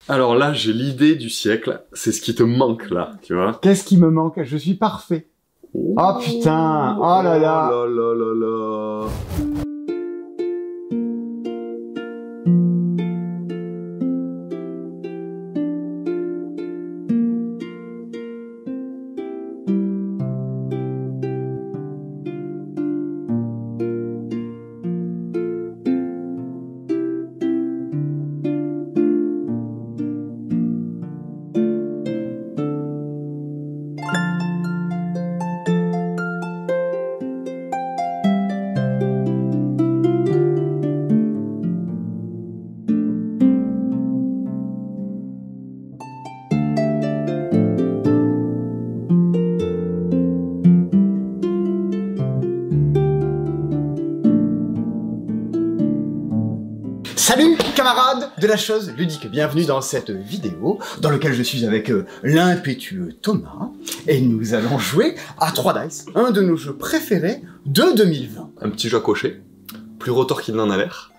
Alors là, j'ai l'idée du siècle. C'est ce qui te manque là, tu vois. Qu'est-ce qui me manque? Je suis parfait. Oh putain, oh là là. Oh là là là là. Salut camarades de la chose ludique, bienvenue dans cette vidéo dans laquelle je suis avec l'impétueux Thomas et nous allons jouer à 3 Dice, un de nos jeux préférés de 2020. Un petit jeu à cocher, plus retors qu'il n'en a l'air.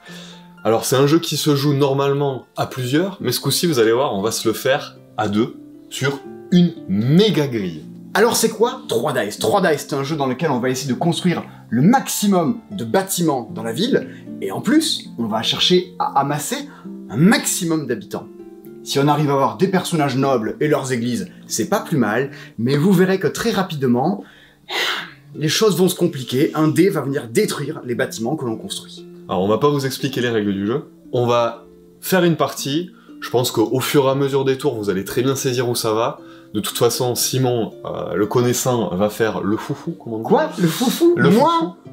Alors c'est un jeu qui se joue normalement à plusieurs, mais ce coup-ci vous allez voir, on va se le faire à 2 sur une méga grille. Alors c'est quoi 3 Dice? 3 Dice, c'est un jeu dans lequel on va essayer de construire le maximum de bâtiments dans la ville, et en plus, on va chercher à amasser un maximum d'habitants. Si on arrive à avoir des personnages nobles et leurs églises, c'est pas plus mal, mais vous verrez que très rapidement, les choses vont se compliquer, un dé va venir détruire les bâtiments que l'on construit. Alors on va pas vous expliquer les règles du jeu, on va faire une partie, je pense qu'au fur et à mesure des tours, vous allez très bien saisir où ça va. De toute façon, Simon, le connaissant, va faire le foufou, comment on dit ? Quoi ? Le foufou ?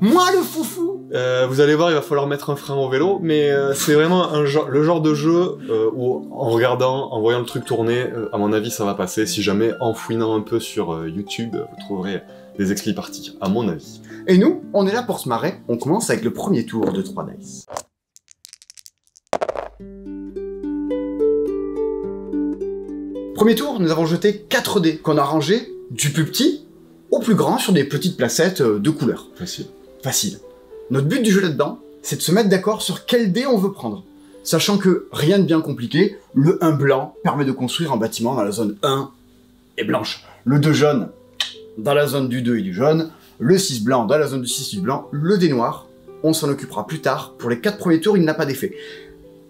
Moi le foufou ? Vous allez voir, il va falloir mettre un frein au vélo, mais c'est vraiment le genre de jeu où, en regardant, en voyant le truc tourner, à mon avis, ça va passer. Si jamais, en fouinant un peu sur YouTube, vous trouverez des expli parties, à mon avis. Et nous, on est là pour se marrer. On commence avec le premier tour de 3 Dice. Premier tour, nous avons jeté 4 dés qu'on a rangés du plus petit au plus grand sur des petites placettes de couleurs. Facile. Facile. Notre but du jeu là-dedans, c'est de se mettre d'accord sur quel dé on veut prendre. Sachant que, rien de bien compliqué, le 1 blanc permet de construire un bâtiment dans la zone 1 et blanche. Le 2 jaune, dans la zone du 2 et du jaune. Le 6 blanc, dans la zone du 6 et du blanc. Le dé noir, on s'en occupera plus tard. Pour les 4 premiers tours, il n'a pas d'effet.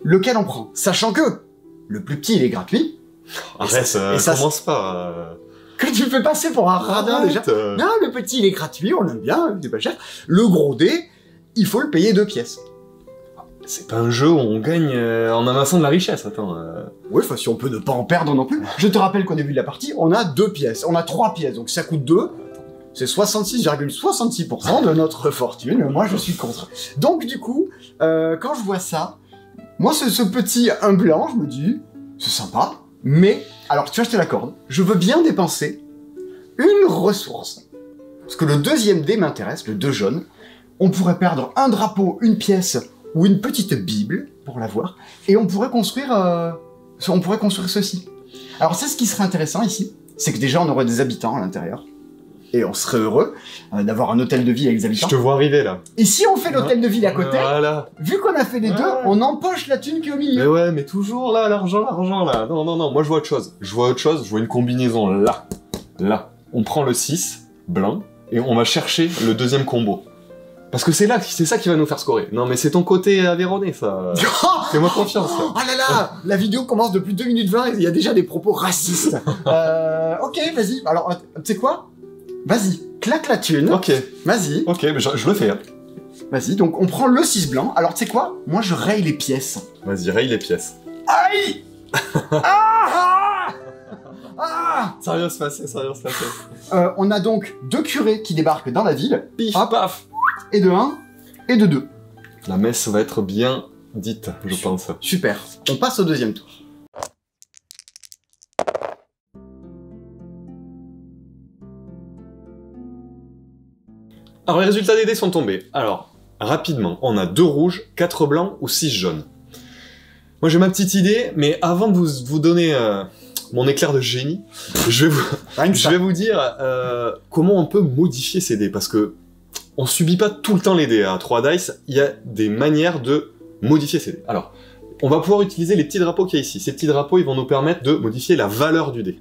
Lequel on prend? Sachant que, le plus petit, il est gratuit. Arrête, commence pas. Que tu me fais passer pour un radin déjà. Non, le petit il est gratuit, on l'aime bien, il est pas cher. Le gros dé, il faut le payer 2 pièces. C'est pas un jeu où on gagne en amassant de la richesse, attends. Oui, enfin si on peut ne pas en perdre non plus. Je te rappelle qu'au début de la partie, on a 2 pièces, on a 3 pièces, donc ça coûte 2. C'est 66,66% de notre fortune, moi je suis contre. Donc du coup, quand je vois ça, moi ce petit 1 blanc, je me dis, c'est sympa. Mais, alors tu vois, je te l'accorde, je veux bien dépenser une ressource. Parce que le deuxième dé m'intéresse, le 2 jaune. On pourrait perdre un drapeau, une pièce ou une petite bible, pour l'avoir, et on pourrait construire ceci. Alors c'est ce qui serait intéressant ici, c'est que déjà on aurait des habitants à l'intérieur, et on serait heureux d'avoir un hôtel de ville avec des habitants. Je te vois arriver là. Et si on fait l'hôtel de ville à côté, voilà. Vu qu'on a fait les deux, on empoche la thune qui est au milieu. Mais ouais, mais toujours là, l'argent là. Non, moi je vois autre chose. Je vois une combinaison là. Là. On prend le 6, blanc, et on va chercher le deuxième combo. Parce que c'est ça qui va nous faire scorer. Non mais c'est ton côté avéronné ça. Fais-moi confiance. Oh là là, la vidéo commence depuis 2 minutes 20 et il y a déjà des propos racistes. Ok, vas-y. Alors, tu sais quoi ? Vas-y, claque la thune. Ok. Vas-y. Ok, mais je le fais. Hein. Vas-y, donc on prend le 6 blanc. Alors, tu sais quoi ? Moi, je raye les pièces. Vas-y, raye les pièces. Aïe. Ça va bien se passer. On a donc 2 curés qui débarquent dans la ville. Pif, hop, paf. Et de 1, et de 2. La messe va être bien dite, je pense. Super. On passe au deuxième tour. Alors les résultats des dés sont tombés. Alors, rapidement, on a 2 rouges, 4 blancs ou 6 jaunes. Moi j'ai ma petite idée, mais avant de vous donner mon éclair de génie, je vais vous dire comment on peut modifier ces dés, parce que on subit pas tout le temps les dés à 3 dice, il y a des manières de modifier ces dés. Alors, On va pouvoir utiliser les petits drapeaux qu'il y a ici. Ces petits drapeaux, ils vont nous permettre de modifier la valeur du dé.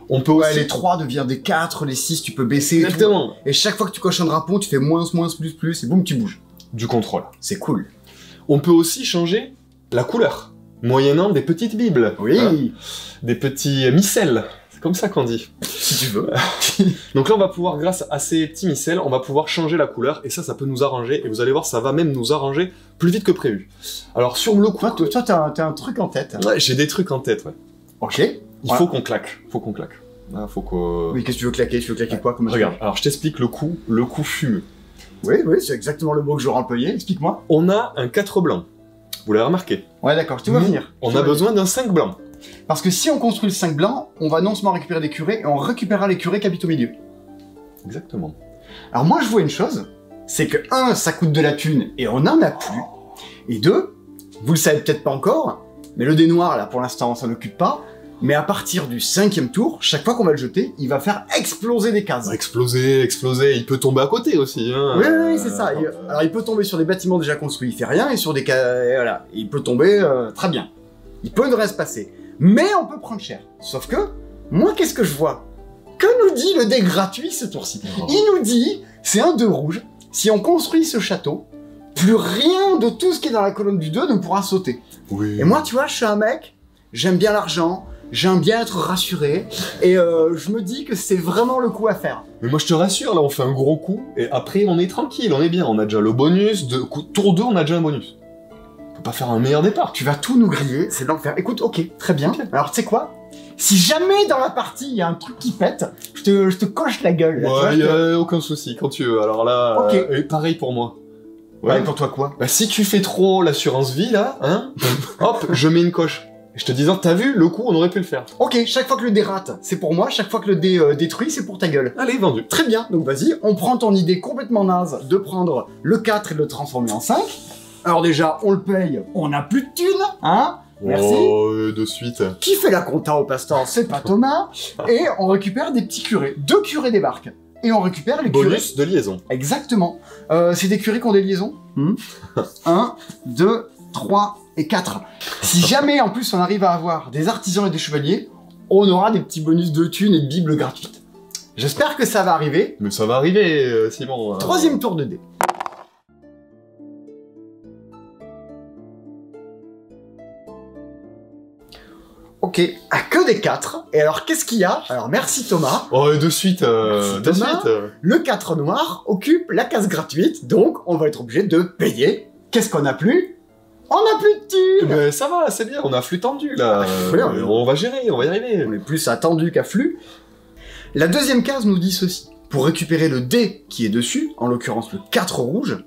On peut aussi... les 3 deviennent des 4, les 6, tu peux baisser. Exactement. Et chaque fois que tu coches un drapeau, tu fais moins, plus, et boum, tu bouges. Du contrôle. C'est cool. On peut aussi changer la couleur, moyennant des petites bibles. Oui. Hein, des petits micelles. C'est comme ça qu'on dit. Si tu veux. Donc là, on va pouvoir, grâce à ces petits micelles, on va pouvoir changer la couleur, et ça peut nous arranger, et vous allez voir, ça va même nous arranger plus vite que prévu. Alors, sur le coup... Toi, t'as un truc en tête. Ouais, j'ai des trucs en tête, ouais. Ok. Il faut qu'on claque. Ah, faut qu'on... Oui, qu'est-ce que tu veux claquer? Tu veux claquer quoi comme Regarde, alors je t'explique le coup fumeux. Oui, c'est exactement le mot que j'aurais employé. Explique-moi. On a un 4 blanc. Vous l'avez remarqué. Ouais, d'accord, tu vas venir. On a besoin d'un 5 blanc. Parce que si on construit le 5 blanc, on va non seulement récupérer des curés, et on récupérera les curés qui habitent au milieu. Exactement. Alors moi, je vois une chose, c'est que 1, ça coûte de la thune, et on n'en a plus. Et 2, vous le savez peut-être pas encore, mais le dé noir, là, pour l'instant, on s'en occupe pas. Mais à partir du 5e tour, chaque fois qu'on va le jeter, il va faire exploser des cases. Exploser, il peut tomber à côté aussi. Hein. Oui, c'est ça. Alors il peut tomber sur des bâtiments déjà construits, il fait rien, et sur des cases... Voilà, il peut tomber très bien. Il peut ne rien se passer. Mais on peut prendre cher. Sauf que, moi, qu'est-ce que je vois? Que nous dit le dé gratuit ce tour-ci? Il nous dit, c'est un 2 rouge, si on construit ce château, plus rien de tout ce qui est dans la colonne du 2 ne pourra sauter. Oui. Et moi, tu vois, je suis un mec, j'aime bien l'argent, j'aime bien être rassuré, et je me dis que c'est vraiment le coup à faire. Mais moi je te rassure, là on fait un gros coup, et après on est tranquille, on est bien, on a déjà le bonus, tour 2 on a déjà un bonus. On peut pas faire un meilleur départ. Tu vas tout nous griller, c'est l'enfer. Écoute, ok, très bien. Alors tu sais quoi? Si jamais dans la partie il y a un truc qui pète, je te coche la gueule. Là, ouais, y a aucun souci, quand tu veux. Alors là, et pareil pour moi. Ouais, pour toi quoi? Bah si tu fais trop l'assurance vie là, hein, hop, je mets une coche. Je te disant, t'as vu, le coup, on aurait pu le faire. Ok, chaque fois que le dé rate, c'est pour moi, chaque fois que le dé détruit, c'est pour ta gueule. Allez, vendu. Très bien, donc vas-y, on prend ton idée complètement naze de prendre le 4 et de le transformer en 5. Alors déjà, on le paye, on n'a plus de thunes, hein? Merci. Oh, de suite. Qui fait la compta au passe-temps? C'est pas Thomas. Et on récupère des petits curés. 2 curés débarquent. Et on récupère les curés... Bonus de liaison. Exactement. C'est des curés qui ont des liaisons. 1, 2, 3... et 4. Si jamais, en plus, on arrive à avoir des artisans et des chevaliers, on aura des petits bonus de thunes et de bibles gratuites. J'espère que ça va arriver. Mais ça va arriver, Simon. 3e tour de dé. Ok, à que des 4. Et alors, qu'est-ce qu'il y a? Alors, merci Thomas. Oh, de suite, Thomas. Le 4 noir occupe la case gratuite, donc on va être obligé de payer. Qu'est-ce qu'on a plus? On n'a plus de thunes. Mais ça va, c'est bien, on a flux tendu là. On va gérer, on va y arriver. On est plus attendu qu'à flux. La 2e case nous dit ceci. Pour récupérer le dé qui est dessus, en l'occurrence le 4 rouge,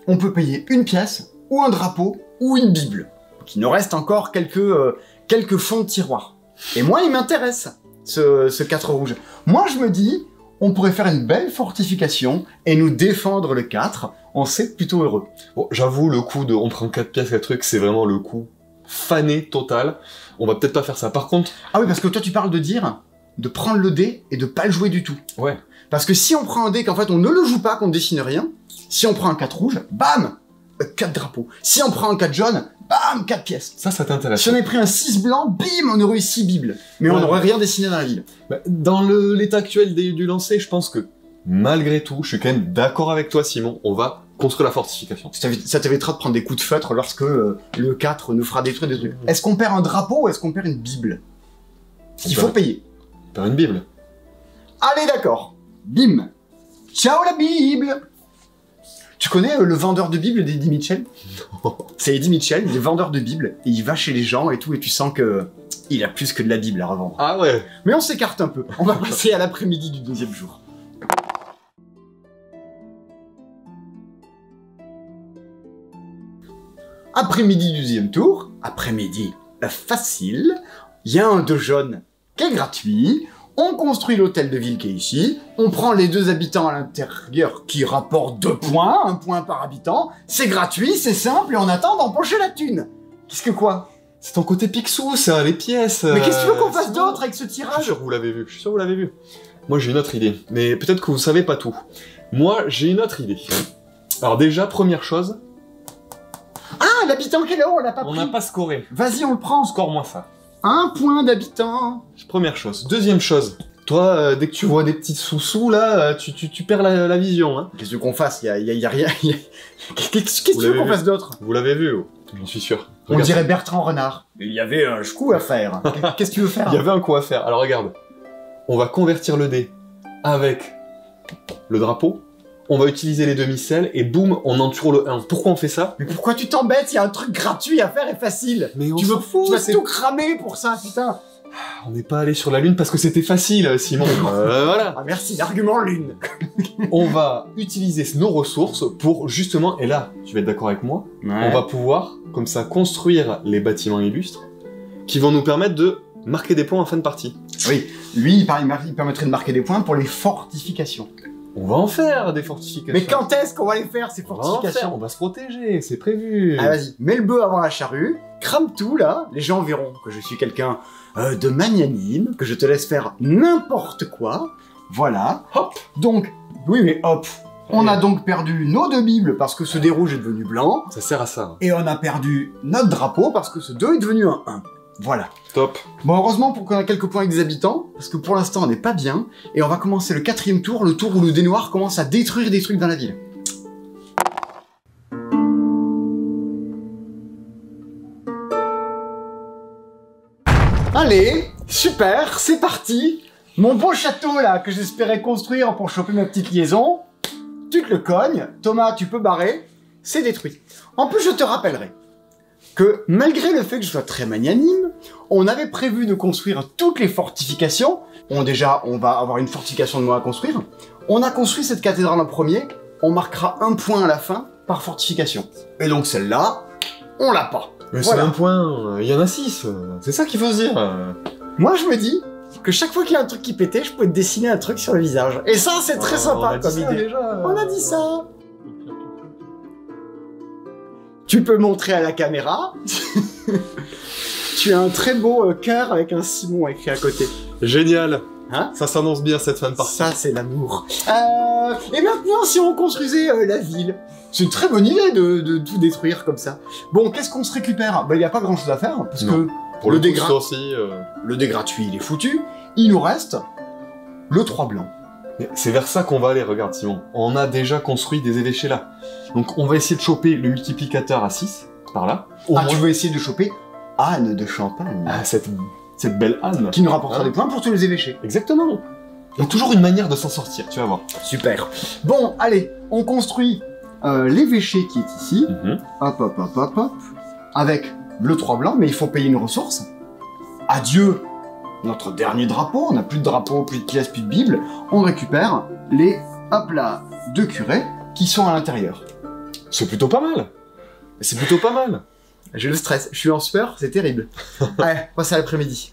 on peut payer une pièce, ou un drapeau, ou une bible. Donc il nous reste encore quelques fonds de tiroir. Et moi, il m'intéresse, ce 4 rouge. Moi, je me dis, on pourrait faire une belle fortification et nous défendre le 4. On serait plutôt heureux. Bon, j'avoue, le coup de on prend 4 pièces, le truc, c'est vraiment le coup fané total. On va peut-être pas faire ça. Par contre... Ah oui, parce que toi, tu parles de prendre le dé et de pas le jouer du tout. Ouais. Parce que si on prend un dé qu'en fait on ne le joue pas, qu'on ne dessine rien, si on prend un 4 rouge, bam 4 drapeaux. Si on prend un 4 jaune, bam 4 pièces. Ça t'intéresse. Si on avait pris un 6 blanc, bim, on aurait eu 6 bibles. Mais on n'aurait rien dessiné dans la ville. Bah, dans l'état actuel du lancer, je pense que, malgré tout, je suis quand même d'accord avec toi, Simon, on va construire la fortification. Ça t'évitera de prendre des coups de feutre lorsque le 4 nous fera détruire des trucs. Est-ce qu'on perd un drapeau ou est-ce qu'on perd une bible? Il faut payer. On perd une bible. Allez, d'accord. Bim. Ciao la Bible. Tu connais le vendeur de Bible d'Eddie Mitchell? C'est Eddie Mitchell, il est vendeur de Bible, et il va chez les gens et tout, et tu sens que il a plus que de la Bible à revendre. Ah ouais. Mais on s'écarte un peu. On va passer à l'après-midi du 2e jour. Après-midi du 2e tour, après-midi facile, il y a un 2 jaune qui est gratuit, on construit l'hôtel de ville qui est ici, on prend les 2 habitants à l'intérieur qui rapportent 2 points, 1 point par habitant, c'est gratuit, c'est simple, et on attend d'empocher la thune. Qu'est-ce que quoi? C'est ton côté Picsou, ça, les pièces. Mais qu'est-ce que tu veux qu'on fasse d'autre avec ce Je suis tirage? sûr que vous l'avez vu, je suis sûr que vous l'avez vu. Moi j'ai une autre idée, mais peut-être que vous savez pas tout. Moi j'ai une autre idée. Alors déjà, première chose... Ah, l'habitant qui est là-haut, on l'a pas On pris. n'a pas scoré. Vas-y, on le prend. Score-moi ça. 1 point d'habitant. Première chose. Deuxième chose. Toi, dès que tu vois des petits sous-sous, là, tu perds la vision, hein. Qu'est-ce qu'on fasse? Y a rien. Qu'est-ce que tu veux l'avez qu'on vu. fasse d'autre? Vous l'avez vu, j'en suis sûr. On Regarde. dirait Bertrand Renard. Il y avait un coup à faire. Qu'est-ce que tu veux faire? Il y avait un coup à faire. Alors regarde. On va convertir le dé avec le drapeau. On va utiliser les demi-selles et boum, on entoure le 1. Pourquoi on fait ça? Mais pourquoi tu t'embêtes? Il y a un truc gratuit à faire et facile. Mais on Tu s'en fout, vas c'est- tout cramer pour ça, putain. On n'est pas allé sur la Lune parce que c'était facile, Simon. Voilà. Ah merci, l'argument lune. On va utiliser nos ressources pour justement, et là, tu vas être d'accord avec moi, on va pouvoir, comme ça, construire les bâtiments illustres qui vont nous permettre de marquer des points en fin de partie. Oui, lui, il permettrait de marquer des points pour les fortifications. On va en faire des fortifications. Mais quand est-ce qu'on va les faire, ces on va en faire, fortifications? on va se protéger, c'est prévu. Ah vas-y, mets le bœuf avant la charrue, crame tout là, les gens verront que je suis quelqu'un de magnanime, que je te laisse faire n'importe quoi. Voilà. Hop. Donc, oui mais hop. On a donc perdu nos deux bibles parce que ce dé rouge est devenu blanc, Ça sert à ça. et on a perdu notre drapeau parce que ce 2 est devenu un 1. Voilà. Top. Bon, heureusement pour qu'on a quelques points avec des habitants, parce que pour l'instant on n'est pas bien, et on va commencer le 4e tour, le tour où le dé noir commence à détruire des trucs dans la ville. Allez, super, c'est parti. Mon beau château là que j'espérais construire pour choper ma petite liaison, tu te le cognes, Thomas tu peux barrer, c'est détruit. En plus je te rappellerai que malgré le fait que je sois très magnanime, on avait prévu de construire toutes les fortifications. On va avoir une fortification de moins à construire. On a construit cette cathédrale en premier, on marquera 1 point à la fin par fortification. Et donc celle-là, on l'a pas. Mais Voilà. c'est un point, il y en a 6. C'est ça qu'il faut se dire. Moi je me dis que chaque fois qu'il y a un truc qui pétait, je peux te dessiner un truc sur le visage. Et ça c'est très sympa comme idée. Déjà. On a dit ça. Tu peux montrer à la caméra. Tu as un très beau cœur avec un Simon écrit à côté. Génial. Hein? Ça s'annonce bien cette fin de partie. Ça, c'est l'amour. Et maintenant, si on construisait la ville, c'est une très bonne idée de tout détruire comme ça. Bon, qu'est-ce qu'on se récupère? Ben, il n'y a pas grand-chose à faire, parce Non. que Pour le le dé coup, gras- ça aussi. le dé gratuit, il est foutu. Il nous reste le 3 blanc. Mais c'est vers ça qu'on va aller, regarde Simon. On a déjà construit des évêchés là. Donc on va essayer de choper le multiplicateur à 6, par là. Au moins. Tu veux essayer de choper Anne de Champagne, Ah, cette belle Anne. qui nous rapportera Hein? des points pour tous les évêchés. Exactement. Il y a toujours une manière de s'en sortir, tu vas voir. Super. Bon, allez, on construit l'évêché qui est ici. Mhm. Hop, hop, hop, hop, hop. Avec le 3 blanc, mais il faut payer une ressource. Adieu notre dernier drapeau. On n'a plus de drapeau, plus de pièces, plus de bible. On récupère les, hop là, 2 curés qui sont à l'intérieur. C'est plutôt pas mal. C'est plutôt pas mal. J'ai le stress. Je suis en sueur, c'est terrible. Allez, passe à l'après-midi.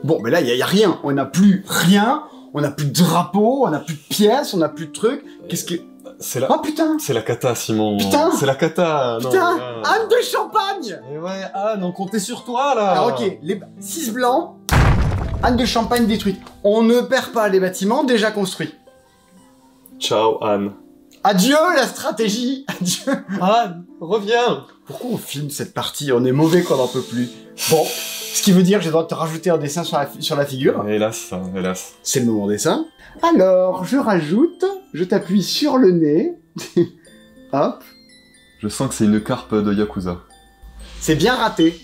Bon, mais là, il y a rien. On n'a plus rien. On n'a plus de drapeau, on n'a plus de pièces, on n'a plus de trucs. Qu'est-ce que... C'est la... Oh putain! C'est la cata, Simon. Putain. C'est la cata. Non, Putain! regarde. Anne de Champagne! Mais ouais, Anne, on comptait sur toi, là. Alors ok, les 6 blancs, Anne de Champagne détruite. On ne perd pas les bâtiments déjà construits. Ciao, Anne. Adieu la stratégie! Adieu! Anne, reviens. Pourquoi on filme cette partie? On est mauvais qu'on n'en peut plus. Bon, ce qui veut dire que je dois te rajouter un dessin sur la figure. Hélas, hélas. C'est le moment dessin. Alors, je rajoute, je t'appuie sur le nez. Hop, Je sens que c'est une carpe de Yakuza. c'est bien raté.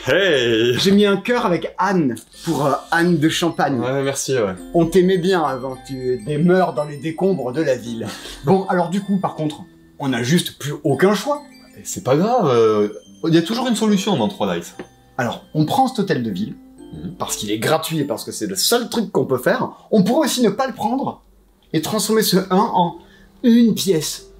Hey. J'ai mis un cœur avec Anne, pour Anne de Champagne. Ouais, merci, ouais. On t'aimait bien avant que tu demeures dans les décombres de la ville. Bon, alors du coup, par contre, on n'a juste plus aucun choix. Et c'est pas grave. Il y a toujours une solution dans 3 Dice. Alors, on prend cet hôtel de ville, Mhm. parce qu'il est gratuit et parce que c'est le seul truc qu'on peut faire. On pourrait aussi ne pas le prendre et transformer ce 1 en une pièce.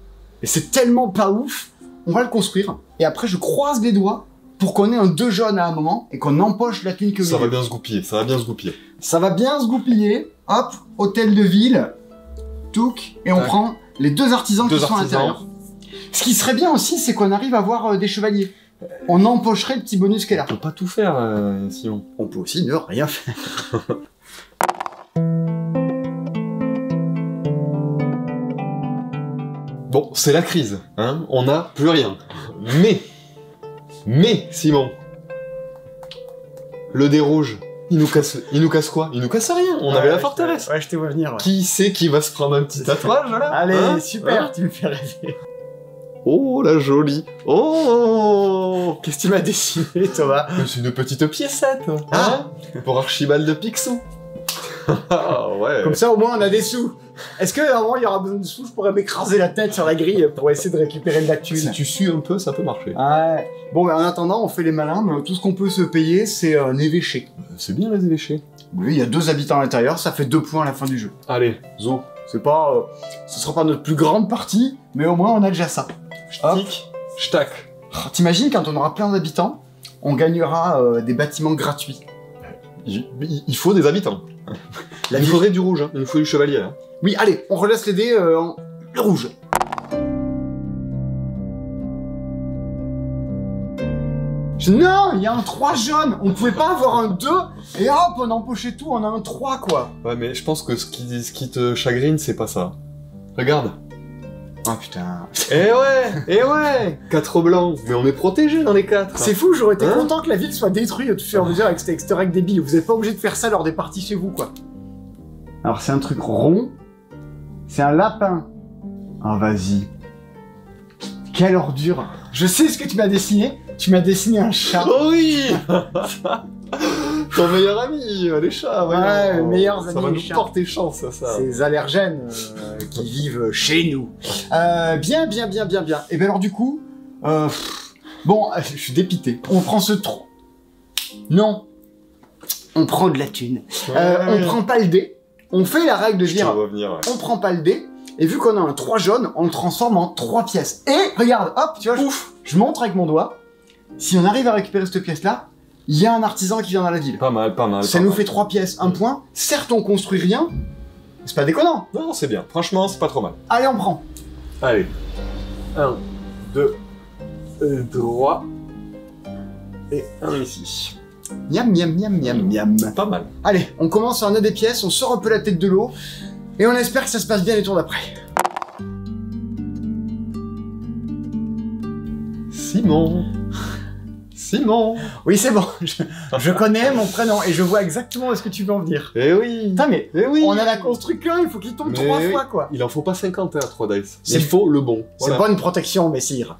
Et c'est tellement pas ouf, on va le construire. Et après, je croise les doigts pour qu'on ait un 2 jaune à un moment et qu'on empoche la thune que Ça va bien se goupiller, ça va bien se goupiller. Ça va bien se goupiller. Hop, hôtel de ville. Touc. Et on Tac. prend les 2 artisans Deux qui sont à artisans. l'intérieur. Ce qui serait bien aussi, c'est qu'on arrive à avoir des chevaliers. On empocherait le petit bonus qu'elle a. On peut pas tout faire, Simon. On peut aussi ne rien faire. c'est la crise, hein, on n'a plus rien. Mais, Simon, le dé rouge, il nous casse quoi? Il nous casse rien, on avait la forteresse. Ouais, je te vois venir. Ouais. Qui c'est qui va se prendre un petit tatouage, là? Allez, hein super, hein tu me fais rêver. Oh, la jolie. Oh, Qu'est-ce que tu m'as dessiné, Thomas? c'est une petite piécette, hein, Ah. pour Archibald de Picsou. Ah, ouais. Comme ça, au moins, on a des sous. Est-ce qu'à un moment, il y aura besoin de sous? Je pourrais m'écraser la tête sur la grille pour essayer de récupérer de la thune. Si tu sues un peu, ça peut marcher. Ouais. Bon, mais en attendant, on fait les malins, mais tout ce qu'on peut se payer, c'est un évêché. C'est bien les évêchés. Oui, il y a 2 habitants à l'intérieur, ça fait 2 points à la fin du jeu. Allez, zo. C'est pas... ce sera pas notre plus grande partie, mais au moins, on a déjà ça. Hop. Tic, j'tac. Oh, t'imagines, quand on aura plein d'habitants, on gagnera des bâtiments gratuits. Il faut des habitants. La Il ville- faudrait du rouge, hein. Il faut du chevalier. Hein. Oui, allez, on relaisse les dés en... le rouge. Non, il y a un 3 jaune. On pouvait pas avoir un 2 et hop, on empochait tout, on a un 3 quoi. Ouais, mais je pense que ce qui te chagrine, c'est pas ça. Regarde. Ah putain. Eh ouais 4 blancs. Mais on est protégé dans les 4. C'est fou, j'aurais été Hein content que la ville soit détruite au fur et à mesure avec cette easter egg débile. Vous êtes pas obligé de faire ça lors des parties chez vous quoi. Alors c'est un truc rond. C'est un lapin. Ah vas-y. Quelle ordure. Je sais ce que tu m'as dessiné. Tu m'as dessiné un chat. Oh oui. Ton meilleur ami, les chats. Ouais, voyons. les meilleurs Ça amis, va les nous chats. porter chance, ça. Ces allergènes qui vivent chez nous. Bien. Et bien alors du coup, bon, je suis dépité. On prend ce trou. Non. On prend de la thune. On prend pas le dé. On fait la règle de Je te dire, vois venir, ouais. on prend pas le dé. Et vu qu'on a un 3 jaune, on le transforme en 3 pièces. Et regarde, hop, tu vois, je montre avec mon doigt. Si on arrive à récupérer cette pièce-là, il y a un artisan qui vient dans la ville. Pas mal. Ça nous fait 3 pièces, 1 point. Certes, on construit rien. C'est pas déconnant. Non, c'est bien. Franchement, c'est pas trop mal. Allez, on prend. Allez. 1, 2, 3. Et un ici. Miam. Pas mal. Allez, on commence, on a des pièces, on sort un peu la tête de l'eau. Et on espère que ça se passe bien les tours d'après. Simon. Oui, c'est bon. Je connais mon prénom et je vois exactement où est-ce que tu veux en venir. Eh oui. Putain, mais Eh oui. on en a construit qu'un, il faut qu'il tombe Mais 3 oui. fois, quoi. Il en faut pas 50 à 3 dice. C'est- Il faut le bon. C'est Voilà. bonne protection, messire.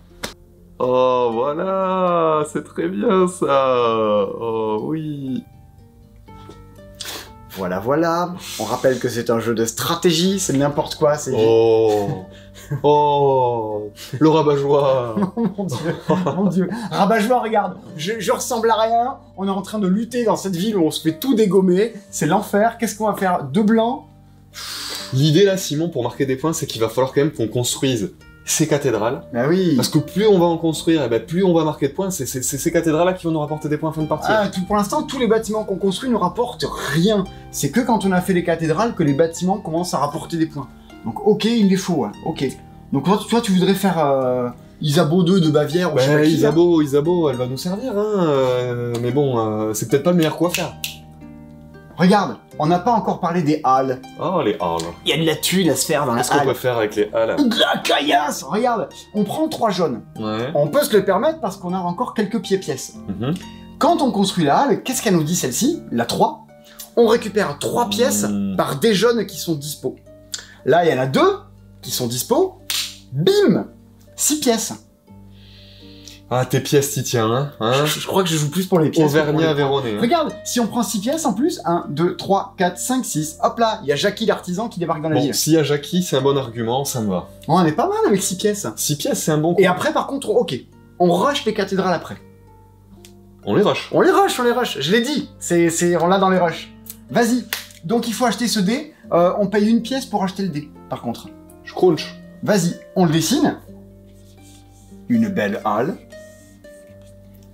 Oh, voilà. C'est très bien, ça. Oh, oui. Voilà. On rappelle que c'est un jeu de stratégie, c'est n'importe quoi, c'est... Oh. Oh. Le rabat-joie. Mon dieu. Rabat-joie, regarde, je ressemble à rien, on est en train de lutter dans cette ville où on se fait tout dégommer, c'est l'enfer, qu'est-ce qu'on va faire? 2 blancs? L'idée, là, Simon, pour marquer des points, c'est qu'il va falloir quand même qu'on construise ces cathédrales. Bah oui. Parce que plus on va en construire, eh ben, plus on va marquer de points. C'est ces cathédrales-là qui vont nous rapporter des points en fin de partie. Pour l'instant, tous les bâtiments qu'on construit ne rapportent rien. C'est que quand on a fait les cathédrales que les bâtiments commencent à rapporter des points. Donc ok, il les faut, ouais. Ok. Donc toi, tu voudrais faire Isabeau 2 de Bavière ou je sais pas qui, là. Isabeau, elle va nous servir, hein. Mais bon, c'est peut-être pas le meilleur quoi faire. Regarde, on n'a pas encore parlé des halles. Oh, les halles. Il y a de la tuile à se faire dans la Qu'est-ce qu'on halle. peut faire avec les halles? De la caillasse. Regarde, on prend 3 jaunes. Ouais. On peut se le permettre parce qu'on a encore quelques pièces. Mhm. Quand on construit la halle, qu'est-ce qu'elle nous dit celle-ci? La 3. On récupère 3 pièces par des jaunes qui sont dispo. Là, il y en a 2 qui sont dispo. Bim 6 pièces. Ah, tes pièces, t'y tiens, hein. Je crois que je joue plus pour les pièces. que pour les Auvergnat, points. Véronais. Hein. Regarde, si on prend 6 pièces en plus, 1, 2, 3, 4, 5, 6, hop là, il y a Jackie l'artisan qui débarque dans la Bon, ville. s'il y a Jackie, c'est un bon argument, ça me va. Oh, on est pas mal avec 6 pièces. 6 pièces, c'est un bon coup. Et après, par contre, ok, on rush les cathédrales après. On les rush. On les rush, je l'ai dit, on l'a dans les rushs. Vas-y, donc il faut acheter ce dé, on paye 1 pièce pour acheter le dé, par contre. Je crunch. Vas-y, on le dessine. Une belle halle.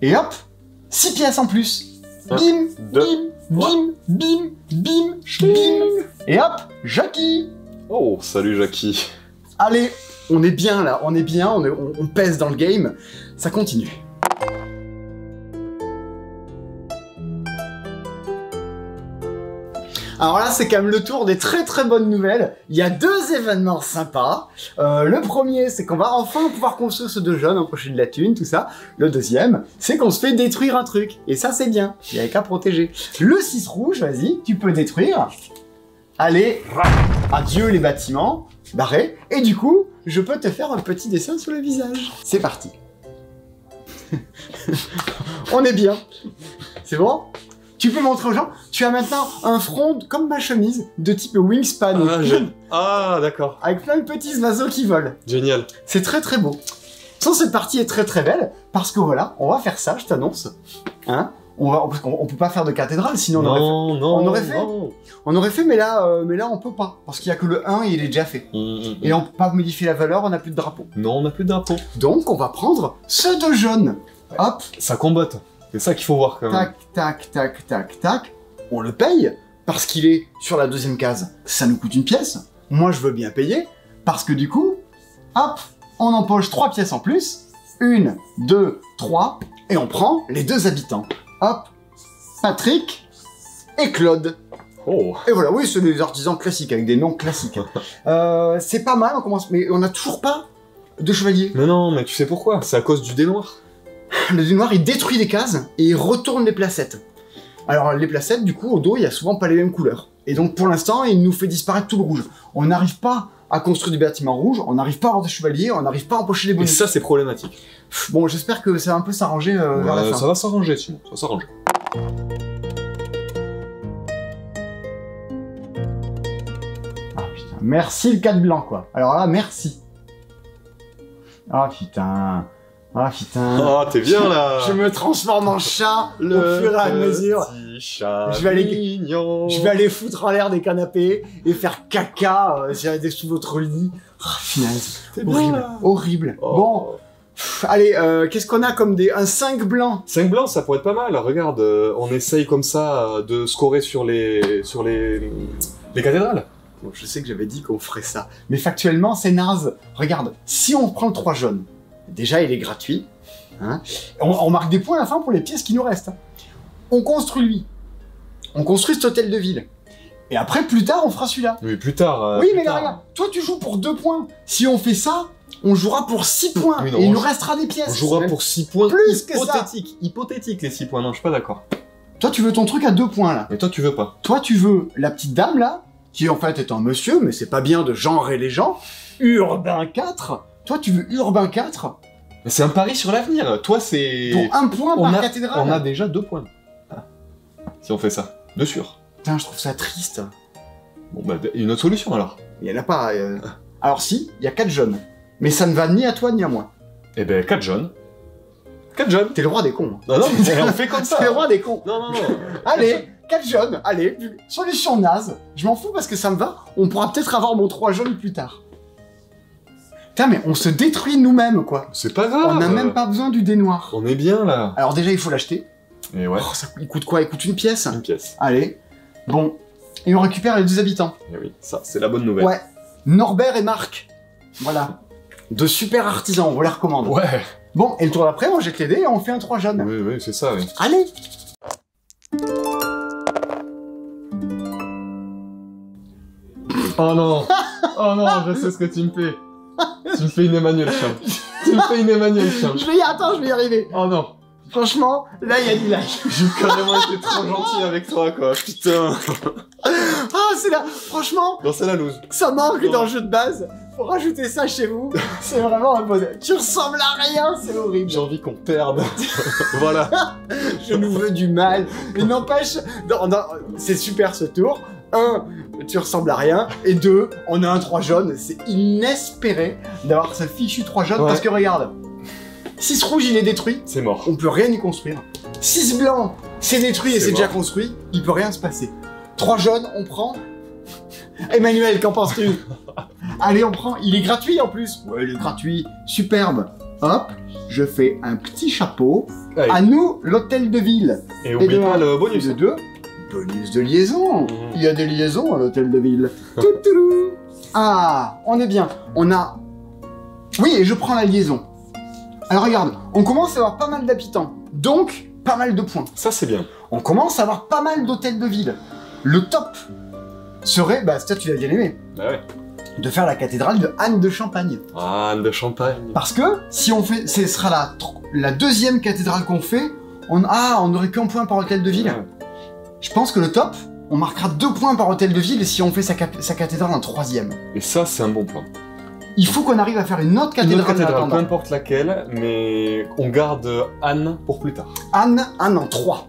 Et hop, 6 pièces en plus. Un, Bim, deux, bim. Et hop, Jackie. Oh, salut Jackie. Allez, on est bien là, on pèse dans le game. Ça continue. Alors là, c'est quand même le tour des très très bonnes nouvelles. Il y a 2 événements sympas. Le premier, c'est qu'on va enfin pouvoir construire ce 2 jeunes, empocher de la thune, tout ça. Le deuxième, c'est qu'on se fait détruire un truc. Et ça, c'est bien. Il n'y avait qu'à protéger. Le 6 rouge, vas-y, tu peux détruire. Allez, adieu les bâtiments, barrés. Et du coup, je peux te faire un petit dessin sur le visage. C'est parti. On est bien. C'est bon? Tu peux montrer aux gens, tu as maintenant un front comme ma chemise, de type wingspan. Ah, d'accord. Avec plein de petits oiseaux qui volent. Génial. C'est très très beau. Sans cette partie est très très belle, parce que voilà, on va faire ça, je t'annonce. Hein? Parce qu'on peut pas faire de cathédrale, sinon on aurait fait, mais là on peut pas, parce qu'il y a que le 1 et il est déjà fait. Et on peut pas modifier la valeur, on n'a plus de drapeau. Non, on n'a plus de drapeau. Donc on va prendre ce 2 jaunes. Hop. Ça combatte. C'est ça qu'il faut voir quand même. Tac, tac, tac, tac, tac. On le paye, parce qu'il est sur la 2e case. Ça nous coûte une pièce. Moi je veux bien payer, parce que du coup, hop, on empoche 3 pièces en plus. 1, 2, 3, et on prend les 2 habitants. Hop, Patrick et Claude. Oh. Et voilà, oui, c'est des artisans classiques, avec des noms classiques. C'est pas mal, on commence, mais on n'a toujours pas de chevalier. Mais non, mais tu sais pourquoi? C'est à cause du dé noir. Le dé noir, il détruit des cases, et il retourne les placettes. Alors, les placettes, du coup, au dos, il y a souvent pas les mêmes couleurs. Et donc, pour l'instant, il nous fait disparaître tout le rouge. On n'arrive pas à construire des bâtiments rouges, on n'arrive pas à avoir des chevaliers, on n'arrive pas à empocher les bonus. Et ça, c'est problématique. Bon, j'espère que ça va un peu s'arranger vers la fin. Ça va s'arranger, Simon, ça va s'arranger. Ah putain, merci le 4 blanc, quoi. Alors là, merci. Ah putain. Ah putain. Oh, t'es bien là. Je me transforme en chat au fur et à mesure. Je vais aller foutre en l'air des canapés et faire caca sous votre lit. Oh, finesse. Horrible. Horrible. Oh. Bon. Allez, qu'est-ce qu'on a comme un 5 blanc? 5 blancs, ça pourrait être pas mal. Regarde, on essaye comme ça de scorer sur les cathédrales. Bon, je sais que j'avais dit qu'on ferait ça. Mais factuellement, c'est naze. Regarde, si on prend le 3 jaune, déjà il est gratuit. Hein, on marque des points à la fin pour les pièces qui nous restent. On construit lui. On construit cet hôtel de ville. Et après, plus tard, on fera celui-là. Oui, plus tard. Oui, mais là, regarde, toi tu joues pour 2 points. Si on fait ça, on jouera pour 6 points. Oui, non, et il nous restera des pièces. On jouera pour 6 points plus que ça. Hypothétique, les 6 points. Non, je suis pas d'accord. Toi, tu veux ton truc à 2 points, là. Mais toi, tu veux pas. Toi, tu veux la petite dame, là, qui en fait est un monsieur, mais c'est pas bien de genrer les gens. Urbain 4. Toi, tu veux Urbain 4. Mais c'est un pari sur l'avenir. Toi, c'est... Pour 1 point par cathédrale. On a déjà 2 points. Ah. Si on fait ça. De sûr. Putain, je trouve ça triste. Bon, bah, une autre solution, alors. Il y en a pas. Alors si, il y a 4 jaunes. Mais ça ne va ni à toi ni à moi. Eh ben, 4 jaunes. 4 jaunes. T'es le roi des cons. Non, non, mais on fait comme ça. T'es le roi des cons. Non, non, non. Allez, 4 jaunes. Allez, solution naze. Je m'en fous parce que ça me va. On pourra peut-être avoir mon 3 jaunes plus tard. Putain, mais on se détruit nous-mêmes, quoi. C'est pas grave. On n'a même pas besoin du dé noir. On est bien, là. Alors déjà, il faut l'acheter. Et ouais. Oh, il coûte quoi? Il coûte une pièce. Une pièce. Allez. Bon. Et on récupère les 2 habitants. Et oui, ça, c'est la bonne nouvelle. Ouais. Norbert et Marc. Voilà. 2 super artisans, on vous les recommande. Ouais. Bon, et le tour d'après, on jette les dés et on fait un 3 jaunes. Oui, oui, c'est ça, oui. Allez. Oh non. Oh non, je sais ce que tu me fais. Tu me fais une Emmanuel Chien. Tu me fais une Emmanuel Chien. Attends, je vais y arriver. Oh non. Franchement, là, il y a du lâche. J'ai carrément été trop gentil avec toi, quoi. Putain. Ah, c'est là. Franchement. Non, c'est la loose. Ça manque dans le jeu de base. Faut rajouter ça chez vous. C'est vraiment un bonheur. Tu ressembles à rien, c'est horrible. J'ai envie qu'on perde. Voilà. Je nous veux du mal. Mais n'empêche, c'est super ce tour. 1, tu ressembles à rien. Et 2, on a un 3 jaune. C'est inespéré d'avoir ce fichu 3 jaune. Ouais. Parce que regarde. 6 rouge, il est détruit. C'est mort. On peut rien y construire. 6 blanc, c'est détruit et c'est déjà construit. Il peut rien se passer. 3 jaunes, on prend. Emmanuel, qu'en penses-tu? Allez, on prend. Il est gratuit en plus. Ouais, il est gratuit. Superbe. Hop, je fais un petit chapeau. Allez. À nous, l'hôtel de ville. Et oublie pas le bonus. De 2. Bonus de liaison. Il y a des liaisons à l'hôtel de ville. Ah, on est bien. On a... Oui, et je prends la liaison. Alors regarde, on commence à avoir pas mal d'habitants, donc pas mal de points. Ça c'est bien. On commence à avoir pas mal d'hôtels de ville. Le top, serait, bah ça tu l'as bien aimé, Bah ouais. de faire la cathédrale de Anne de Champagne. Ah, Anne de Champagne. Parce que si on fait, ce sera la deuxième cathédrale qu'on fait, on aurait qu'un point par hôtel de ville. Ouais. Je pense que le top, on marquera 2 points par hôtel de ville si on fait sa cathédrale en 3e. Et ça, c'est un bon plan. Il faut qu'on arrive à faire une autre cathédrale, Une autre cathédrale, là-dedans. peu importe laquelle, mais on garde Anne pour plus tard. Anne en 3.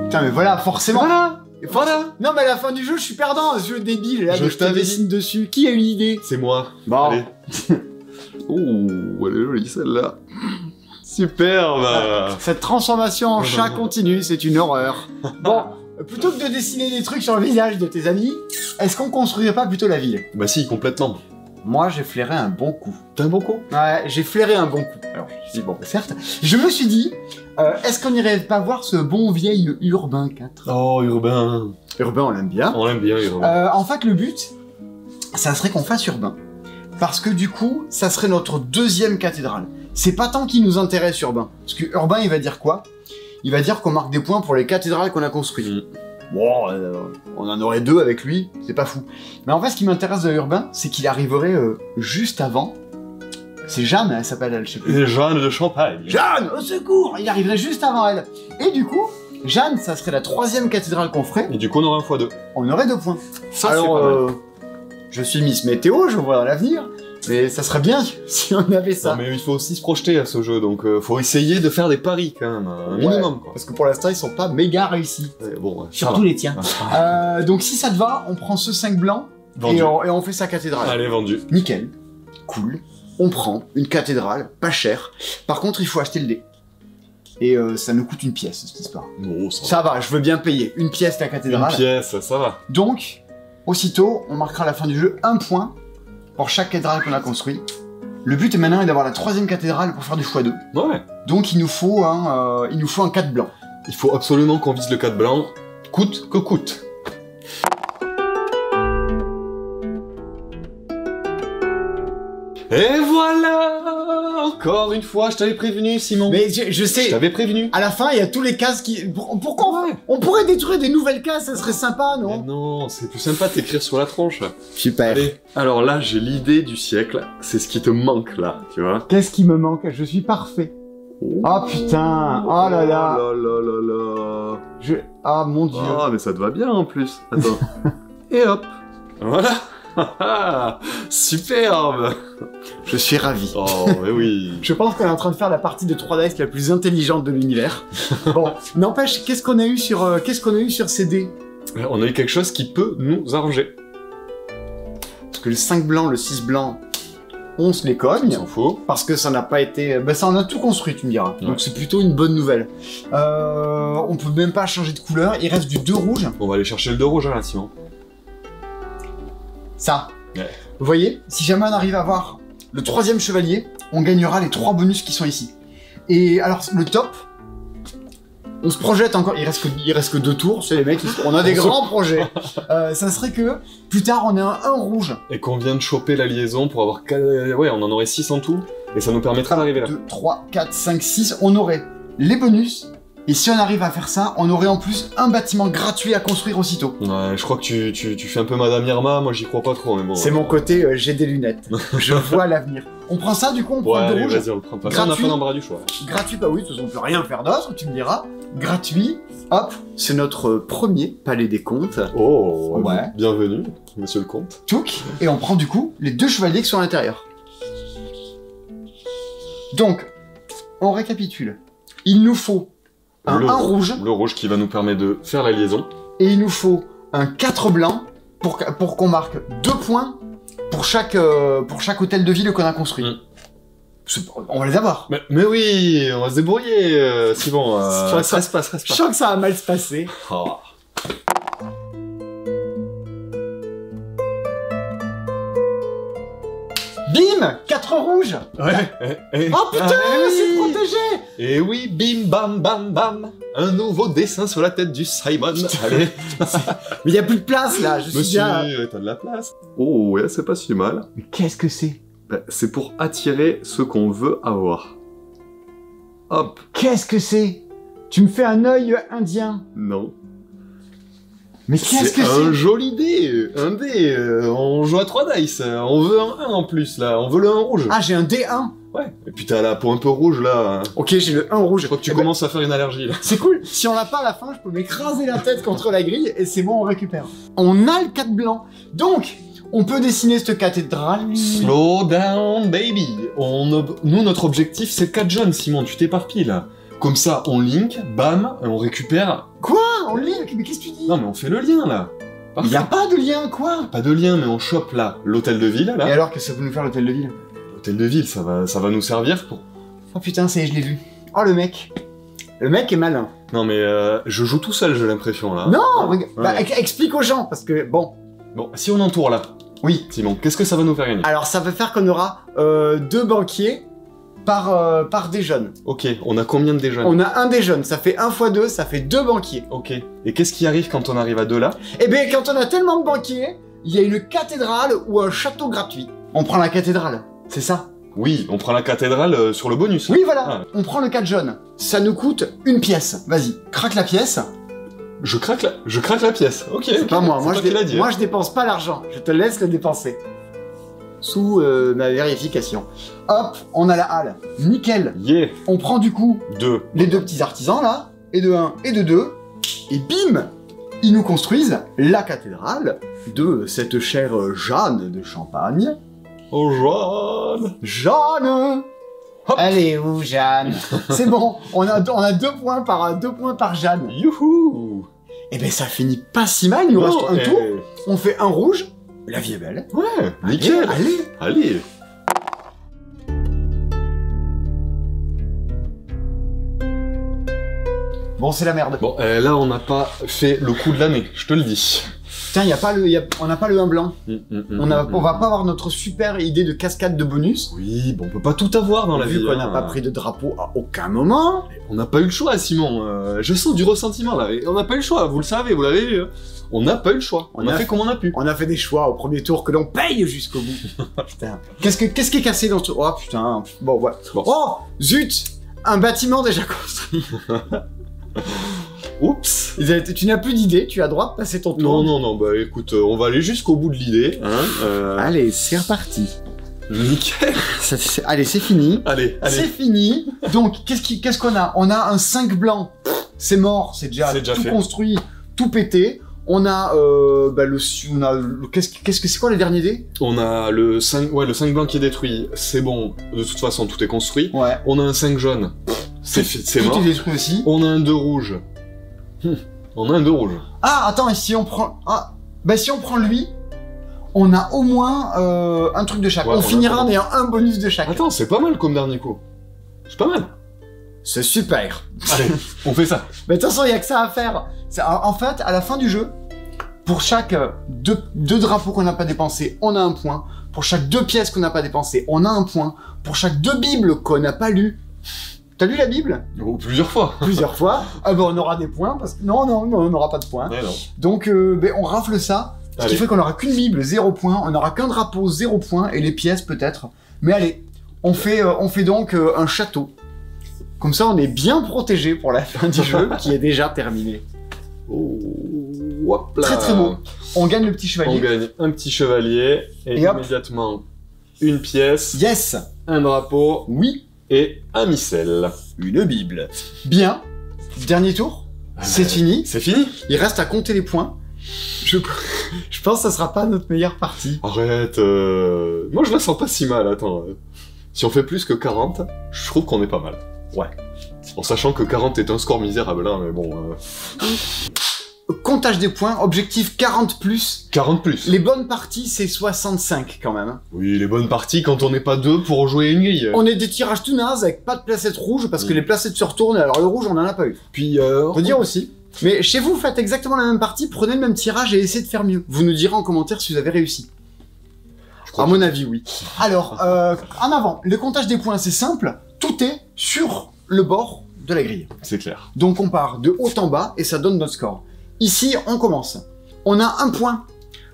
Putain mais voilà, forcément. Voilà. Non mais à la fin du jeu, je suis perdant, ce jeu débile, là, Je je te t'avais dessine dessus. Qui a eu l'idée? C'est moi. Bon. Allez. Oh, elle est jolie celle-là. Superbe. Cette transformation en chat continue, c'est une horreur. Bon, plutôt que de dessiner des trucs sur le visage de tes amis, est-ce qu'on construirait pas plutôt la ville? Bah si, complètement. Moi, j'ai flairé un bon coup. T'as un bon coup? Ouais, j'ai flairé un bon coup. Alors, je me suis dit, bon, certes. Je me suis dit, est-ce qu'on irait pas voir ce bon vieil Urbain 4? Oh, Urbain. Urbain, on l'aime bien. On l'aime bien, Urbain. En fait, le but, ça serait qu'on fasse Urbain. Parce que du coup, ça serait notre deuxième cathédrale. C'est pas tant qui nous intéresse Urbain. Parce que Urbain, il va dire quoi? Il va dire qu'on marque des points pour les cathédrales qu'on a construites. Bon, on en aurait 2 avec lui, c'est pas fou. Mais en fait, ce qui m'intéresse de Urbain, c'est qu'il arriverait juste avant. C'est Jeanne, elle s'appelle, elle, je sais plus. Et Jeanne de Champagne. Jeanne, au secours! Il arriverait juste avant elle. Et du coup, Jeanne, ça serait la 3e cathédrale qu'on ferait. Et du coup, on aurait un x2. On aurait 2 points. Ça, Alors, c'est pas mal. je suis Miss Météo, je vois dans l'avenir. Mais ça serait bien si on avait ça. Non, mais il faut aussi se projeter à ce jeu, donc faut essayer de faire des paris quand même, un minimum quoi. Parce que pour l'instant, ils sont pas méga réussis. Bon, Surtout les tiens. Donc si ça te va, on prend ce 5 blancs vendu. et on fait sa cathédrale. Allez, vendu. Nickel. Cool. On prend une cathédrale, pas cher. Par contre, il faut acheter le dé. Et ça nous coûte une pièce, cette histoire. Bon, ça Ça va, je veux bien payer. Une pièce la va. cathédrale. Une pièce, ça va. Donc, aussitôt, on marquera à la fin du jeu 1 point pour chaque cathédrale qu'on a construit. Le but maintenant est d'avoir la 3e cathédrale pour faire du x2. Ouais. Donc il nous faut un 4 blanc. Il faut absolument qu'on vise le 4 blanc, coûte que coûte. Et voilà! Encore une fois, je t'avais prévenu, Simon. Mais je Je sais, t'avais prévenu. à la fin il y a tous les cases qui... Pourquoi on pourrait détruire des nouvelles cases, ça serait sympa, Mais non? non, c'est plus sympa de t'écrire sur la tronche. Super. Allez. Alors là, j'ai l'idée du siècle. C'est ce qui te manque là, tu vois. Qu'est-ce qui me manque? Je suis parfait. Oh putain, oh là là. Oh là là là là. Ah mon dieu. Ah, mais ça te va bien en plus. Attends. Et hop. Voilà. Superbe. Je suis ravi. Oh, mais oui. Je pense qu'on est en train de faire la partie de 3DS la plus intelligente de l'univers. Bon, n'empêche, qu'est-ce qu'on a eu sur ces dés? On a eu quelque chose qui peut nous arranger. Parce que le 5 blanc, le 6 blanc, on se les On cogne. s'en fout. Parce que ça n'a pas été... Ben ça, on a tout construit, tu me diras. Ouais. Donc c'est plutôt une bonne nouvelle. On peut même pas changer de couleur. Il reste du 2 rouge. On va aller chercher le 2 rouge là, Simon. Ça. Ouais. Vous voyez, si jamais on arrive à avoir le 3e chevalier, on gagnera les 3 bonus qui sont ici. Et alors, le top... On se projette encore, il reste que 2 tours, c'est les mecs, on a des grands projets. Ça serait que, plus tard, on ait un rouge. Et qu'on vient de choper la liaison pour avoir... Ouais, on en aurait 6 en tout. Et ça nous permettra d'arriver là. 2, 3, 4, 5, 6, on aurait les bonus. Et si on arrive à faire ça, on aurait en plus un bâtiment gratuit à construire aussitôt. Ouais, je crois que tu fais un peu Madame Irma, moi j'y crois pas trop, mais bon. C'est mon côté, j'ai des lunettes. Je vois l'avenir. On prend ça, du coup, on prend Ouais, le allez, rouge. vas-y, on le prend pas. Ça, on a Gratuit. pas d'embarras du choix. Gratuit, bah oui, de toute façon, on peut rien faire d'autre, tu me diras. Gratuit, hop, c'est notre premier palais des comptes. Oh, Ouais. Bienvenue, monsieur le comte. Touc, et on prend du coup les 2 chevaliers qui sont à l'intérieur. Donc, on récapitule. Il nous faut un 1 rouge, Le rouge qui va nous permettre de faire la liaison. et il nous faut un 4 blanc pour qu'on marque 2 points pour chaque hôtel de ville qu'on a construit. Mm. On va les avoir. Mais oui, on va se débrouiller, c'est bon. Je Reste pas. Je sens que ça va mal se passer. Oh. Bim, 4 rouges. Ouais. Oh putain, c'est protégé. Et oui, bim bam bam bam. Un nouveau dessin sur la tête du Simon. Allez. Mais il y a plus de place là, je suis Monsieur, bien... t'as de la place. Oh, ouais, c'est pas si mal. Mais qu'est-ce que c'est? C'est pour attirer ce qu'on veut avoir. Hop. Qu'est-ce que c'est? Tu me fais un œil indien. Non. Mais qu'est-ce que un c'est? joli dé. Un dé. On joue à 3 dice. On veut un 1 en plus, là. On veut le 1 rouge. Ah, j'ai un D1. Ouais. Et puis t'as la peau un peu rouge, là. Ok, j'ai le 1 rouge. Je crois que tu Eh ben, commences à faire une allergie, là. c'est cool. Si on l'a pas à la fin, je peux m'écraser la tête contre la grille et c'est bon, on récupère. On a le 4 blanc. Donc, on peut dessiner cette cathédrale. Slow down, baby. Nous, notre objectif, c'est 4 jaunes, Simon. Tu t'éparpilles, là. Comme ça, on link, bam, et on récupère... Quoi? On link? Mais qu'est-ce que tu dis? Non, mais on fait le lien, là. Il y a pas de lien, quoi? Pas de lien, mais on chope, là, l'hôtel de ville, là. Et alors, qu'est-ce que ça peut nous faire l'hôtel de ville? L'hôtel de ville, ça va nous servir pour... Oh putain, ça y est, je l'ai vu. Oh, le mec. Le mec est malin. Non, mais je joue tout seul, j'ai l'impression, là. Non, regarde. Ouais. Bah, explique aux gens, parce que, bon. Bon, si on entoure, là, Oui. Simon, qu'est-ce que ça va nous faire gagner? Alors, ça veut faire qu'on aura 2 banquiers par des jeunes. Ok, on a combien de déjeuners? On a un des jeunes, ça fait 1 x 2, ça fait 2 banquiers. Ok. Et qu'est-ce qui arrive quand on arrive à 2, là? Eh bien, quand on a tellement de banquiers, il y a une cathédrale ou un château gratuit. On prend la cathédrale, c'est ça? Oui, on prend la cathédrale sur le bonus. Oui, voilà. Ah. On prend le 4 jaunes. Ça nous coûte 1 pièce. Vas-y, craque la pièce. Je craque la pièce. Ok. C'est pas moi. Moi, dit. moi, je dépense pas l'argent. Je te laisse le dépenser. Sous ma vérification. Hop, on a la halle. Nickel. Yeah. On prend du coup 2. les 2 petits artisans là, et de 1 et de 2, et bim, ils nous construisent la cathédrale de cette chère Jeanne de Champagne. Oh, Jeanne. Jeanne! Hop. Elle est où, Jeanne? C'est bon, on a 2 points par Jeanne. Youhou. Et ben ça finit pas si mal, il nous reste un tour, on fait un rouge, la vie est belle. Ouais, nickel. Allez. Bon, c'est la merde. Bon, là, on n'a pas fait le coup de l'année, je te le dis. Tiens, on n'a pas le 1 blanc. On va pas avoir notre super idée de cascade de bonus. Oui, bon, on peut pas tout avoir dans la vie. Vu qu'on n'a hein. pas pris de drapeau à aucun moment. On n'a pas eu le choix, Simon. Je sens du ressentiment, là. Et on n'a pas eu le choix, vous le savez, vous l'avez vu. On n'a pas eu le choix. On a fait comme on a pu. On a fait des choix au premier tour que l'on paye jusqu'au bout. Putain. Qu'est-ce qui est cassé dans ce... Oh putain. Bon, ouais. Bon. Oh, zut. Un bâtiment déjà construit. Oups. Tu n'as plus d'idée, tu as droit de passer ton tour. Non, bah écoute, on va aller jusqu'au bout de l'idée. Hein, Allez, c'est reparti. Nickel. Allez, c'est fini. Allez. C'est fini. Donc, qu'est-ce qu'on a? On a un 5 blanc. C'est mort, c'est déjà tout fait. construit, tout pété. On a qu'est-ce que c'est quoi le dernier dé? On a le 5 blanc qui est détruit. C'est bon, de toute façon, tout est construit. Ouais. On a un 5 jaune. C'est mort. Tout est détruit aussi. On a un 2 rouge. On a un 2 rouge. Ah, attends, et si on prend... Ah, bah si on prend lui, on a au moins un truc de chaque. Ouais, on finira en ayant un bonus de chaque. Attends, c'est pas mal comme dernier coup. C'est pas mal. C'est super. Allez, on fait ça. Mais de toute façon, il y a que ça à faire. En fait, à la fin du jeu, pour chaque 2 drapeaux qu'on n'a pas dépensés, on a un point. Pour chaque 2 pièces qu'on n'a pas dépensées, on a un point. Pour chaque 2 bibles qu'on n'a pas lues... T'as lu la Bible? Oh, plusieurs fois. Plusieurs fois. Ah ben on aura des points, parce que... Non, on n'aura pas de points. Ouais, non. Donc, on rafle ça. Ce qui fait qu'on n'aura qu'une Bible, 0 points. On n'aura qu'un drapeau, 0 points. Et les pièces, peut-être. Mais allez, on fait donc un château. Comme ça, on est bien protégé pour la fin du jeu, qui est déjà terminé. Oh, hop là. Très très beau. On gagne le petit On chevalier. gagne un petit chevalier et hop. immédiatement une pièce, Yes. un drapeau Oui. et un missel. Une Bible. Bien. Dernier tour. C'est fini. C'est fini. Il reste à compter les points. Je pense que ça sera pas notre meilleure partie. Arrête. Moi je la sens pas si mal. Attends. Si on fait plus que 40, je trouve qu'on est pas mal. Ouais. En sachant que 40 est un score misérable, hein, mais bon... Comptage des points, objectif 40 plus. 40 plus. Les bonnes parties, c'est 65 quand même. Oui, les bonnes parties quand on n'est pas deux pour jouer une grille. On est des tirages tout nazes avec pas de placettes rouges parce que les placettes se retournent, alors le rouge on en a pas eu. Puis, Faut dire aussi. Mais chez vous, faites exactement la même partie, prenez le même tirage et essayez de faire mieux. Vous nous direz en commentaire si vous avez réussi. À mon avis, oui. Alors, en avant, le comptage des points, c'est simple. Tout est sur le bord de la grille. C'est clair. Donc on part de haut en bas et ça donne notre score. Ici, on commence. On a un point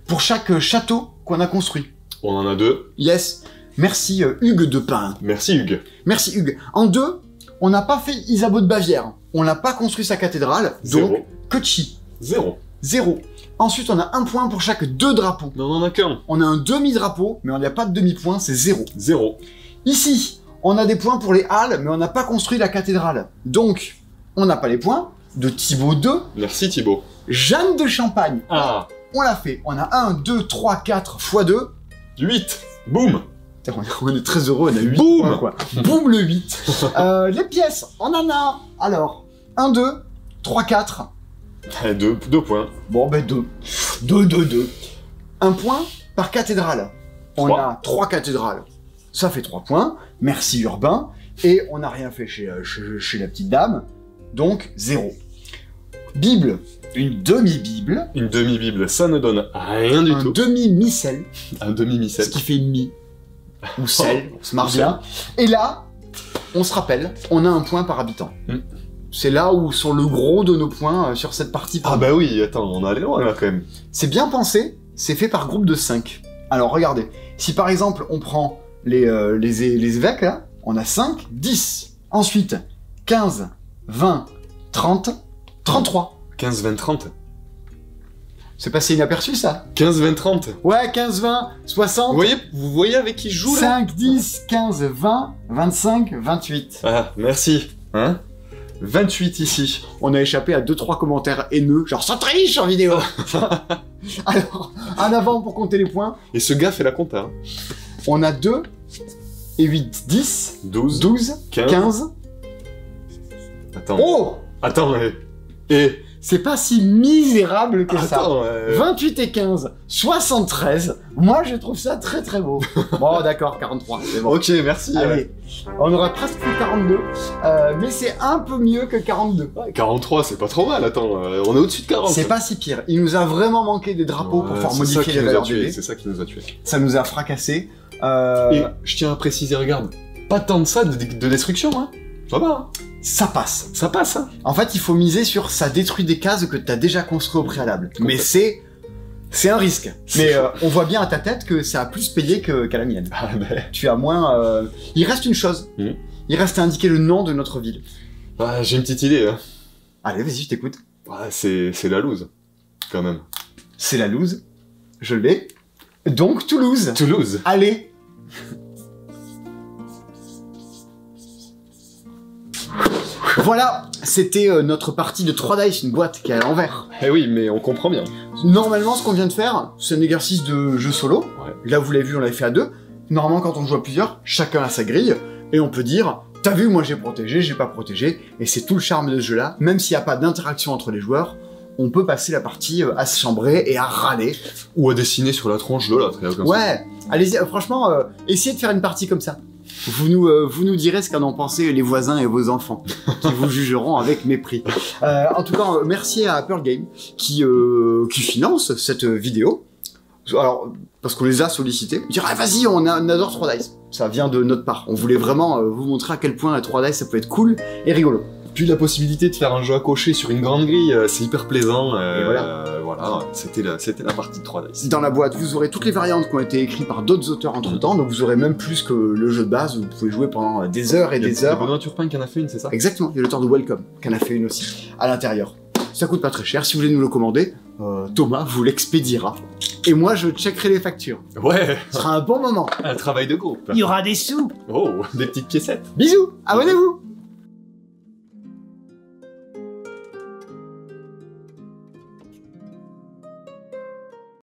pour chaque château qu'on a construit. On en a 2. Yes. Merci Hugues de Pain. Merci Hugues. Merci Hugues. En 2, On n'a pas fait Isabeau de Bavière. On n'a pas construit sa cathédrale. Zéro. Donc, que de chi. 0. 0. Ensuite, on a un point pour chaque 2 drapeaux. Non, on en a qu'un. On a un demi-drapeau, mais on n'a pas de demi-point, c'est 0. 0. Ici, on a des points pour les halles, mais on n'a pas construit la cathédrale. Donc, on n'a pas les points de Thibaut 2. Merci Thibaut. Jeanne de Champagne. Ah, On l'a fait. On a 1, 2, 3, 4 x 2. 8. Boum. On est très heureux, on a 8 Boum points, quoi. Boum le 8. Les pièces, on en a. Alors, 1, 2, 3, 4. 2 points. Bon, ben 2. 2, 2, 2. Un point par cathédrale. On 3. a 3 cathédrales. Ça fait 3 points. Merci Urbain. Et on n'a rien fait chez la petite dame. Donc, 0. Bible. Une demi-bible. Une demi-bible, ça ne donne rien du Un tout. demi-missel. Un demi-missel. Ce qui fait mi. Ou sel. On se marre bien. Et là, on se rappelle, on a un point par habitant. C'est là où sont le gros de nos points sur cette partie. Ah bah oui, attends, on est allé loin là quand même. C'est bien pensé, c'est fait par groupe de 5. Alors regardez, si par exemple on prend les évêques là, on a 5, 10. Ensuite, 15, 20, 30, 33. 15, 20, 30. C'est passé inaperçu ça? 15, 20, 30. Ouais, 15, 20, 60. Vous voyez avec qui je joue là? 5, 10, 15, 20, 25, 28. Ah, merci. Hein? 28 ici. On a échappé à 2-3 commentaires haineux, genre ça triche en vidéo. Alors, en avant pour compter les points, Et ce gars fait la compta. Hein. on a 2 et 8, 10, 12, 12, 15. Attends. Oh! Attends, et... C'est pas si misérable que ça. Attends, 28 et 15, 73. Moi, je trouve ça très très beau. Bon, d'accord, 43, c'est bon. Ok, merci. Allez, on aura presque fait 42, mais c'est un peu mieux que 42. 43, c'est pas trop mal, attends, on est au-dessus de 40. C'est pas si pire. Il nous a vraiment manqué des drapeaux pour pouvoir modifier les valeurs des dés. C'est ça qui nous a tués. Ça nous a fracassé. Et je tiens à préciser, regarde, pas tant de ça de destruction, hein. Ça va, hein. Ça passe. Ça passe, hein. En fait, il faut miser sur ça détruit des cases que t'as déjà construit au préalable. Mais c'est un risque. Mais on voit bien à ta tête que ça a plus payé qu'à la mienne. Ah ben... Tu as moins... Il reste une chose. Il reste à indiquer le nom de notre ville. Ah, j'ai une petite idée, hein. Allez, vas-y, je t'écoute. Ouais, c'est la loose, quand même. C'est la loose. Je l'ai. Donc, Toulouse. Toulouse. Allez. Voilà, c'était notre partie de 3 dice, une boîte qui est à l'envers. Eh oui, mais on comprend bien. Normalement, ce qu'on vient de faire, c'est un exercice de jeu solo. Ouais. Là, vous l'avez vu, on l'avait fait à 2. Normalement, quand on joue à plusieurs, chacun a sa grille, et on peut dire, t'as vu, moi j'ai protégé, j'ai pas protégé, et c'est tout le charme de ce jeu-là. Même s'il n'y a pas d'interaction entre les joueurs, on peut passer la partie à se chambrer et à râler. Ou à dessiner sur la tronche de l'autre. Ouais, allez-y, franchement, essayez de faire une partie comme ça. Vous nous direz ce qu'en ont pensé les voisins et vos enfants, qui vous jugeront avec mépris. En tout cas, merci à Pearl Game qui finance cette vidéo. Alors, parce qu'on les a sollicités. Dire, ah, vas-y, on adore 3 dice. Ça vient de notre part. On voulait vraiment vous montrer à quel point la 3 dice, ça peut être cool et rigolo. Puis la possibilité de faire un jeu à cocher sur une grande grille, c'est hyper plaisant. Et voilà. Voilà, c'était la partie de 3 dice. Dans la boîte, vous aurez toutes les variantes qui ont été écrites par d'autres auteurs entre-temps, donc vous aurez même plus que le jeu de base, vous pouvez jouer pendant des heures et des heures. C'est Benoît Turpin qui en a fait une, c'est ça? Exactement, il y a l'auteur de Welcome, qui en a fait une aussi, à l'intérieur. Ça coûte pas très cher, si vous voulez nous le commander, Thomas vous l'expédiera. Et moi, je checkerai les factures. Ouais. Ce sera un bon moment. Un travail de groupe. Il y aura des sous. Oh, des petites piécettes. Bisous, abonnez-vous.